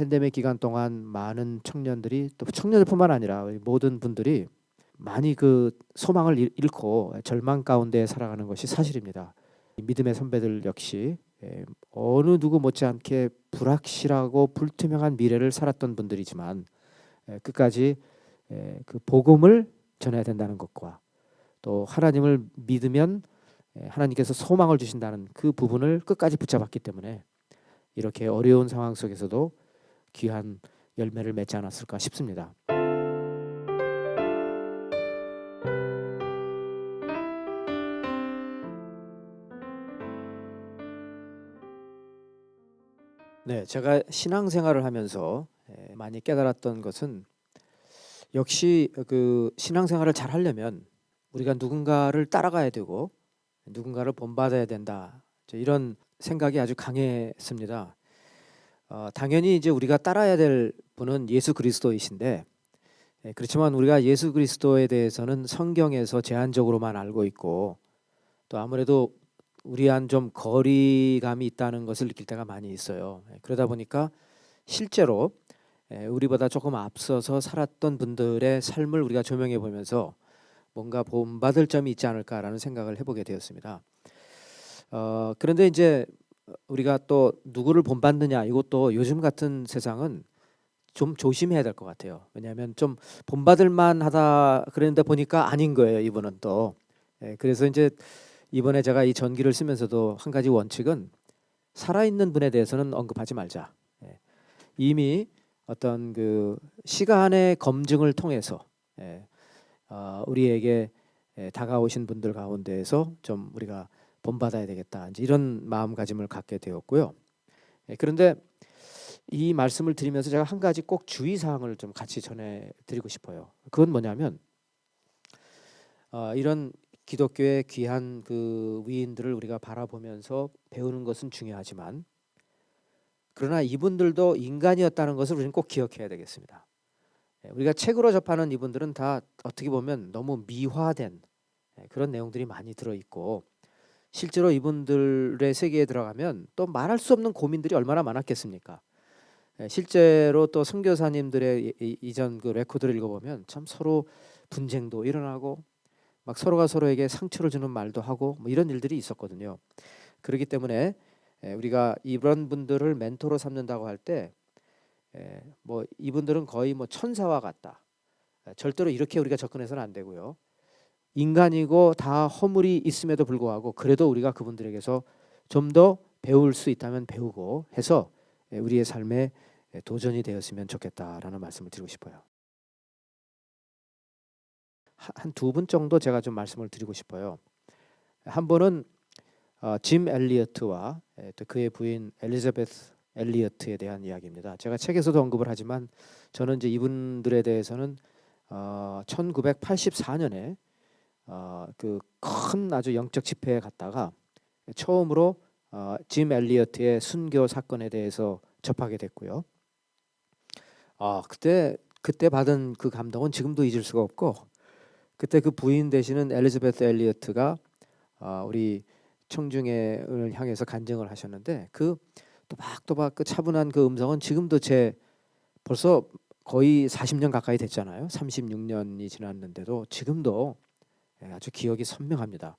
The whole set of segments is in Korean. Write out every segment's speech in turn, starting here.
팬데믹 기간 동안 많은 청년들이, 또 청년들뿐만 아니라 모든 분들이 많이 그 소망을 잃고 절망 가운데 살아가는 것이 사실입니다. 믿음의 선배들 역시 어느 누구 못지않게 불확실하고 불투명한 미래를 살았던 분들이지만 끝까지 그 복음을 전해야 된다는 것과 또 하나님을 믿으면 하나님께서 소망을 주신다는 그 부분을 끝까지 붙잡았기 때문에 이렇게 어려운 상황 속에서도 귀한 열매를 맺지 않았을까 싶습니다. 네, 제가 신앙생활을 하면서 많이 깨달았던 것은 역시 그 신앙생활을 잘 하려면 우리가 누군가를 따라가야 되고 누군가를 본받아야 된다. 이런 생각이 아주 강했습니다. 당연히 이제 우리가 따라야 될 분은 예수 그리스도이신데 그렇지만 우리가 예수 그리스도에 대해서는 성경에서 제한적으로만 알고 있고 또 아무래도 우리한 좀 거리감이 있다는 것을 느낄 때가 많이 있어요. 그러다 보니까 실제로 우리보다 조금 앞서서 살았던 분들의 삶을 우리가 조명해 보면서 뭔가 본받을 점이 있지 않을까라는 생각을 해보게 되었습니다. 그런데 이제 우리가 또 누구를 본받느냐, 이것도 요즘 같은 세상은 좀 조심해야 될 것 같아요. 왜냐하면 좀 본받을 만하다 그랬는데 보니까 아닌 거예요. 이분은 또. 그래서 이제 이번에 제가 이 전기를 쓰면서도 한 가지 원칙은 살아있는 분에 대해서는 언급하지 말자. 이미 어떤 그 시간의 검증을 통해서 우리에게 다가오신 분들 가운데에서 좀 우리가 본받아야 되겠다, 이제 이런 마음가짐을 갖게 되었고요. 그런데 이 말씀을 드리면서 제가 한 가지 꼭 주의사항을 좀 같이 전해드리고 싶어요. 그건 뭐냐면 이런 기독교의 귀한 그 위인들을 우리가 바라보면서 배우는 것은 중요하지만 그러나 이분들도 인간이었다는 것을 우리는 꼭 기억해야 되겠습니다. 우리가 책으로 접하는 이분들은 다 어떻게 보면 너무 미화된 그런 내용들이 많이 들어있고 실제로 이분들의 세계에 들어가면 또 말할 수 없는 고민들이 얼마나 많았겠습니까? 실제로 또 선교사님들의 이전 그 레코드를 읽어보면 참 서로 분쟁도 일어나고 막 서로가 서로에게 상처를 주는 말도 하고 뭐 이런 일들이 있었거든요. 그렇기 때문에 우리가 이런 분들을 멘토로 삼는다고 할 때 뭐 이분들은 거의 뭐 천사와 같다. 절대로 이렇게 우리가 접근해서는 안 되고요. 인간이고 다 허물이 있음에도 불구하고 그래도 우리가 그분들에게서 좀 더 배울 수 있다면 배우고 해서 우리의 삶에 도전이 되었으면 좋겠다라는 말씀을 드리고 싶어요. 한 두 분 정도 제가 좀 말씀을 드리고 싶어요. 한 분은 짐 엘리어트와 또 그의 부인 엘리자베스 엘리어트에 대한 이야기입니다. 제가 책에서도 언급을 하지만 저는 이제 이분들에 대해서는 1984년에 그 큰 아주 영적 집회에 갔다가 처음으로 짐 엘리어트의 순교 사건에 대해서 접하게 됐고요. 그때 받은 그 감동은 지금도 잊을 수가 없고 그때 그 부인 되시는 엘리자베스 엘리어트가 우리 청중회를 향해서 간증을 하셨는데 그 또박또박 그 차분한 그 음성은 지금도 제 벌써 거의 40년 가까이 됐잖아요. 36년이 지났는데도 지금도 아주 기억이 선명합니다.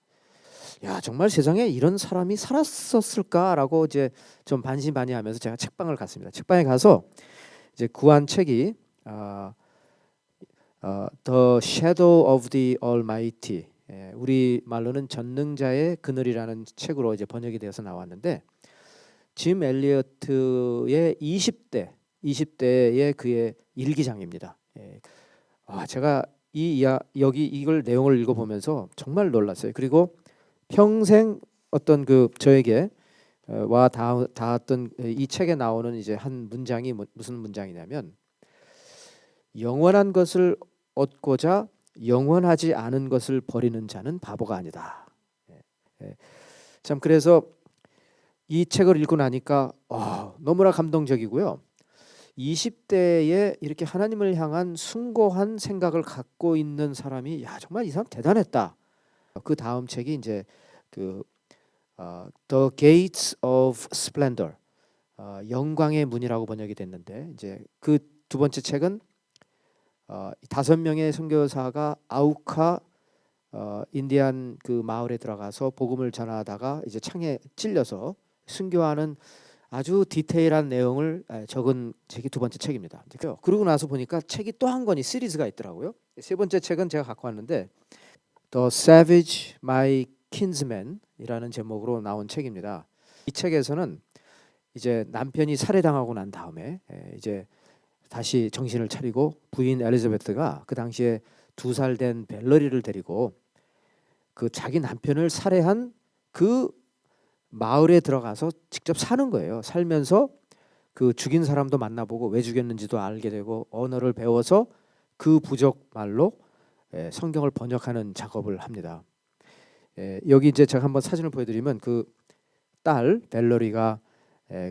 야, 정말 세상에 이런 사람이 살았었을까라고 이제 좀 반신반의하면서 제가 책방을 갔습니다. 책방에 가서 이제 구한 책이 The Shadow of the Almighty, 우리 말로는 전능자의 그늘이라는 책으로 이제 번역이 되어서 나왔는데 짐 엘리어트의 20대의 그의 일기장입니다. 제가 여기 이걸 내용을 읽어보면서 정말 놀랐어요. 그리고 평생 어떤 그 저에게 와 닿았던 이 책에 나오는 이제 한 문장이 무슨 문장이냐면 영원한 것을 얻고자 영원하지 않은 것을 버리는 자는 바보가 아니다. 참 그래서 이 책을 읽고 나니까 너무나 감동적이고요. 20대에 이렇게 하나님을 향한 숭고한 생각을 갖고 있는 사람이 정말 이 사람 대단했다. 그 다음 책이 이제 그 The Gates of Splendor, 영광의 문이라고 번역이 됐는데 이제 그 두 번째 책은 5명의 선교사가 아우카 인디안 그 마을에 들어가서 복음을 전하다가 이제 창에 찔려서 순교하는 아주 디테일한 내용을 적은 책이 두 번째 책입니다. 그러고 나서 보니까 책이 또 한 권이 시리즈가 있더라고요. 세 번째 책은 제가 갖고 왔는데 The Savage My Kinsman이라는 제목으로 나온 책입니다. 이 책에서는 이제 남편이 살해당하고 난 다음에 이제 다시 정신을 차리고 부인 엘리자베스가 그 당시에 2살 된 벨러리를 데리고 그 자기 남편을 살해한 그 마을에 들어가서 직접 사는 거예요. 살면서 그 죽인 사람도 만나보고 왜 죽였는지도 알게 되고 언어를 배워서 그 부족 말로 성경을 번역하는 작업을 합니다. 여기 이제 제가 한번 사진을 보여드리면 그 딸 벨러리가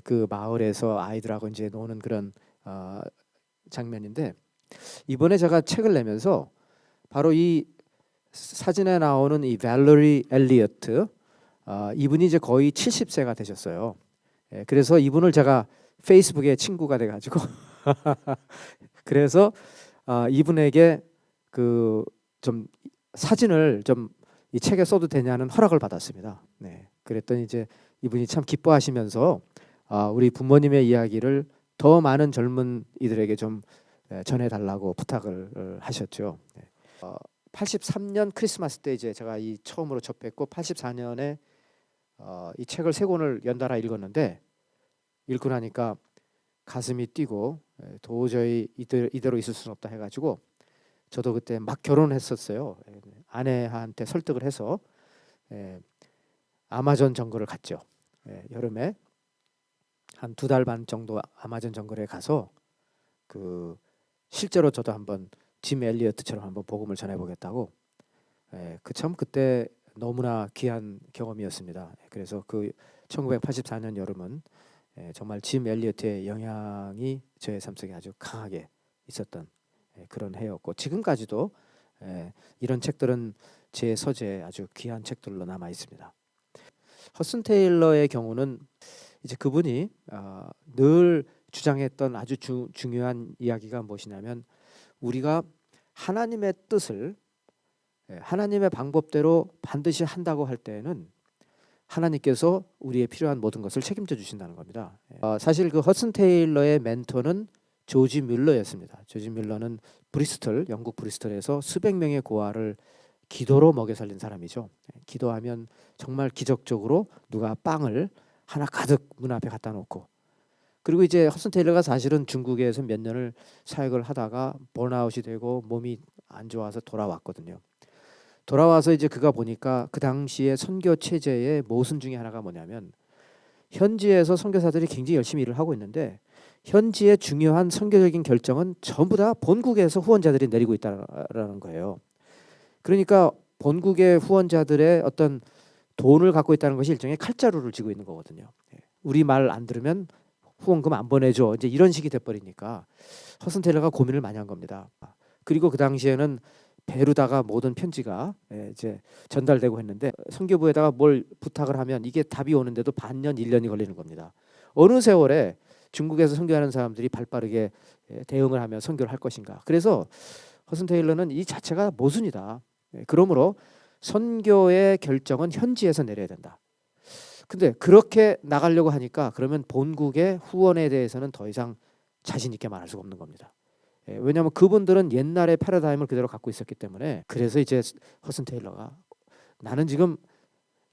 그 마을에서 아이들하고 이제 노는 그런 장면인데 이번에 제가 책을 내면서 바로 이 사진에 나오는 이 밸러리 엘리어트 이분이 이제 거의 70세가 되셨어요. 그래서 이분을 제가 페이스북에 친구가 돼가지고 그래서 이분에게 그 좀 사진을 좀 이 책에 써도 되냐는 허락을 받았습니다. 네, 그랬더니 이제 이분이 참 기뻐하시면서 우리 부모님의 이야기를 더 많은 젊은 이들에게 좀 전해달라고 부탁을 하셨죠. 83년 크리스마스 때 이제 제가 이 처음으로 접했고 84년에 이 책을 3권을 연달아 읽었는데 읽고 나니까 가슴이 뛰고 도저히 이대로 있을 수는 없다 해가지고 저도 그때 막 결혼했었어요. 아내한테 설득을 해서 아마존 정글을 갔죠. 여름에 한 2달 반 정도 아마존 정글에 가서 그 실제로 저도 한번 짐 엘리어트처럼 한번 복음을 전해보겠다고 참 그때 너무나 귀한 경험이었습니다. 그래서 그 1984년 여름은 정말 짐 엘리어트의 영향이 저의 삶 속에 아주 강하게 있었던 그런 해였고 지금까지도 이런 책들은 제 서재에 아주 귀한 책들로 남아 있습니다. 허슨 테일러의 경우는 이제 그분이 늘 주장했던 아주 중요한 이야기가 무엇이냐면 우리가 하나님의 뜻을 하나님의 방법대로 반드시 한다고 할 때에는 하나님께서 우리의 필요한 모든 것을 책임져 주신다는 겁니다. 사실 그 허슨 테일러의 멘토는 조지 뮬러였습니다. 조지 뮬러는 브리스톨, 영국 브리스톨에서 수백 명의 고아를 기도로 먹여 살린 사람이죠. 기도하면 정말 기적적으로 누가 빵을 하나 가득 문 앞에 갖다 놓고 그리고 이제 허슨 테일러가 사실은 중국에서 몇 년을 사역을 하다가 번아웃이 되고 몸이 안 좋아서 돌아왔거든요. 돌아와서 이제 그가 보니까 그 당시에 선교 체제의 모순 중에 하나가 뭐냐면 현지에서 선교사들이 굉장히 열심히 일을 하고 있는데 현지의 중요한 선교적인 결정은 전부 다 본국에서 후원자들이 내리고 있다라는 거예요. 그러니까 본국의 후원자들의 어떤 돈을 갖고 있다는 것이 일종의 칼자루를 쥐고 있는 거거든요. 우리 말 안 들으면 후원금 안 보내줘. 이제 이런 식이 돼버리니까 허슨 테일러가 고민을 많이 한 겁니다. 그리고 그 당시에는 배로다가 모든 편지가 이제 전달되고 했는데 선교부에다가 뭘 부탁을 하면 이게 답이 오는데도 반년, 1년이 걸리는 겁니다. 어느 세월에 중국에서 선교하는 사람들이 발빠르게 대응을 하며 선교를 할 것인가. 그래서 허슨 테일러는 이 자체가 모순이다. 그러므로 선교의 결정은 현지에서 내려야 된다. 근데 그렇게 나가려고 하니까 그러면 본국의 후원에 대해서는 더 이상 자신 있게 말할 수가 없는 겁니다. 왜냐하면 그분들은 옛날의 패러다임을 그대로 갖고 있었기 때문에 그래서 이제 허슨 테일러가 나는 지금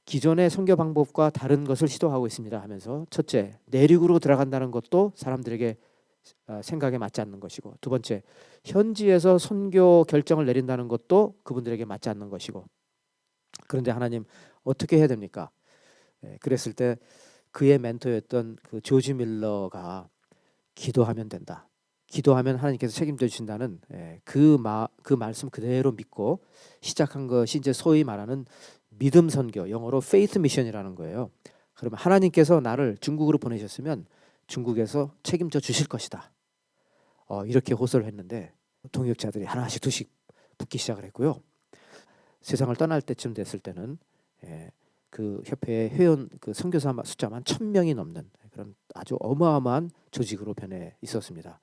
기존의 선교 방법과 다른 것을 시도하고 있습니다 하면서 첫째 내륙으로 들어간다는 것도 사람들에게 생각에 맞지 않는 것이고 두 번째 현지에서 선교 결정을 내린다는 것도 그분들에게 맞지 않는 것이고 그런데 하나님 어떻게 해야 됩니까? 그랬을 때 그의 멘토였던 그 조지 밀러가 기도하면 된다. 기도하면 하나님께서 책임져 주신다는 그 말씀 그대로 믿고 시작한 것이 이제 소위 말하는 믿음 선교, 영어로 faith mission이라는 거예요. 그러면 하나님께서 나를 중국으로 보내셨으면 중국에서 책임져 주실 것이다. 이렇게 호소를 했는데 동역자들이 하나씩 두씩 붙기 시작을 했고요. 세상을 떠날 때쯤 됐을 때는 그 협회의 회원 그 선교사 숫자만 1,000명이 넘는 그런 아주 어마어마한 조직으로 변해 있었습니다.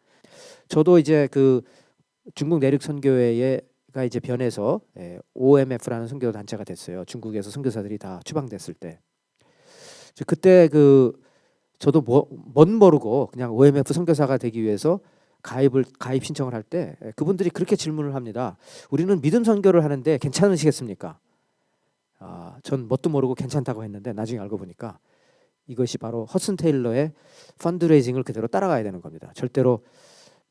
저도 이제 그 중국 내륙 선교회가 이제 변해서 OMF라는 선교 단체가 됐어요. 중국에서 선교사들이 다 추방됐을 때. 그때 저도 멋 모르고 그냥 OMF 선교사가 되기 위해서 가입 신청을 할 때 그분들이 그렇게 질문을 합니다. 우리는 믿음 선교를 하는데 괜찮으시겠습니까? 전 뭣도 모르고 괜찮다고 했는데 나중에 알고 보니까 이것이 바로 허슨 테일러의 펀드레이징을 그대로 따라가야 되는 겁니다. 절대로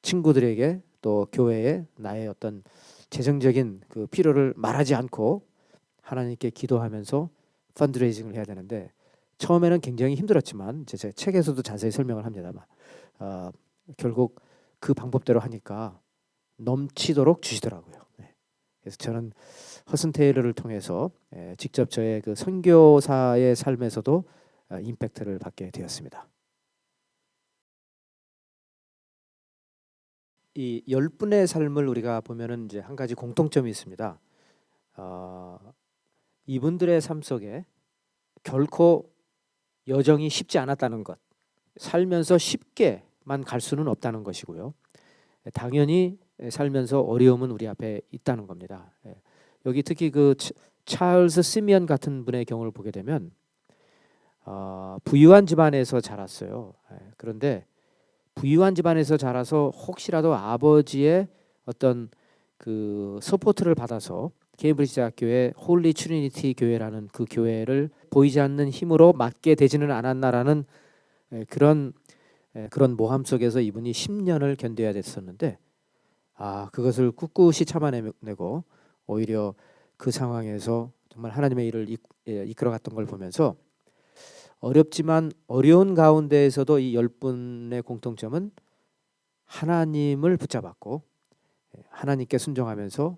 친구들에게 또 교회에 나의 어떤 재정적인 그 필요를 말하지 않고 하나님께 기도하면서 펀드레이징을 해야 되는데 처음에는 굉장히 힘들었지만 제 책에서도 자세히 설명을 합니다만 결국 그 방법대로 하니까 넘치도록 주시더라고요. 네. 그래서 저는 허슨 테일러를 통해서 직접 저의 그 선교사의 삶에서도 임팩트를 받게 되었습니다. 이 10분의 삶을 우리가 보면은 이제 한 가지 공통점이 있습니다. 이분들의 삶 속에 결코 여정이 쉽지 않았다는 것, 살면서 쉽게만 갈 수는 없다는 것이고요. 당연히 살면서 어려움은 우리 앞에 있다는 겁니다. 여기 특히 그 찰스 시미언 같은 분의 경우를 보게 되면 부유한 집안에서 자랐어요. 그런데 부유한 집안에서 자라서 혹시라도 아버지의 어떤 그 서포트를 받아서 케임브리지 대학교의 홀리 트리니티 교회라는 그 교회를 보이지 않는 힘으로 맡게 되지는 않았나라는 그런 모함 속에서 이분이 10년을 견뎌야 됐었는데 그것을 꿋꿋이 참아내고 오히려 그 상황에서 정말 하나님의 일을 이끌어갔던 걸 보면서 어렵지만 어려운 가운데에서도 이 10분의 공통점은 하나님을 붙잡았고 하나님께 순종하면서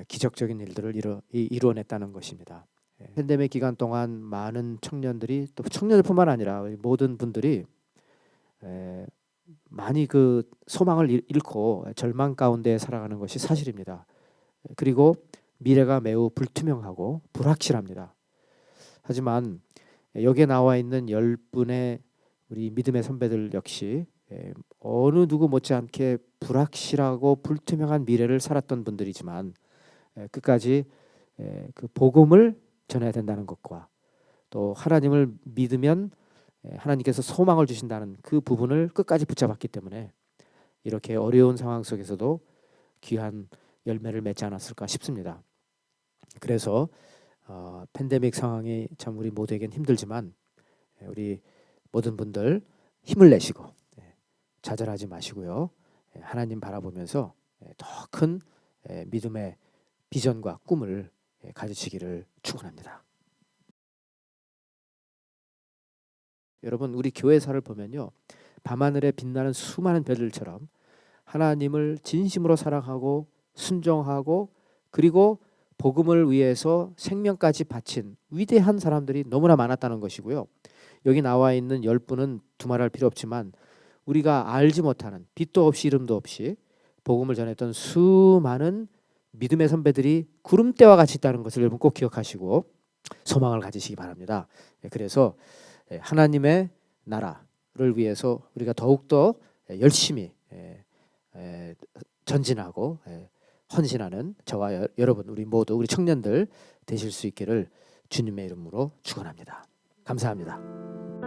기적적인 일들을 이루어냈다는 것입니다. 팬데믹 기간 동안 많은 청년들이 또 청년들뿐만 아니라 모든 분들이 많이 그 소망을 잃고 절망 가운데 살아가는 것이 사실입니다. 그리고 미래가 매우 불투명하고 불확실합니다. 하지만 여기에 나와 있는 10분의 우리 믿음의 선배들 역시 어느 누구 못지않게 불확실하고 불투명한 미래를 살았던 분들이지만 끝까지 그 복음을 전해야 된다는 것과 또 하나님을 믿으면 하나님께서 소망을 주신다는 그 부분을 끝까지 붙잡았기 때문에 이렇게 어려운 상황 속에서도 귀한 열매를 맺지 않았을까 싶습니다. 그래서 팬데믹 상황이 참 우리 모두에겐 힘들지만 우리 모든 분들 힘을 내시고 좌절하지 마시고요. 하나님 바라보면서 더 큰 믿음의 비전과 꿈을 가지시기를 축원합니다. 여러분 우리 교회사를 보면요. 밤하늘에 빛나는 수많은 별들처럼 하나님을 진심으로 사랑하고 순종하고 그리고 복음을 위해서 생명까지 바친 위대한 사람들이 너무나 많았다는 것이고요. 여기 나와 있는 10분은 두말할 필요 없지만 우리가 알지 못하는 빛도 없이 이름도 없이 복음을 전했던 수많은 믿음의 선배들이 구름대와 같이 있다는 것을 여러분 꼭 기억하시고 소망을 가지시기 바랍니다. 그래서 하나님의 나라를 위해서 우리가 더욱더 열심히 전진하고 헌신하는 저와 여러분 우리 모두 우리 청년들 되실 수 있기를 주님의 이름으로 축원합니다. 감사합니다.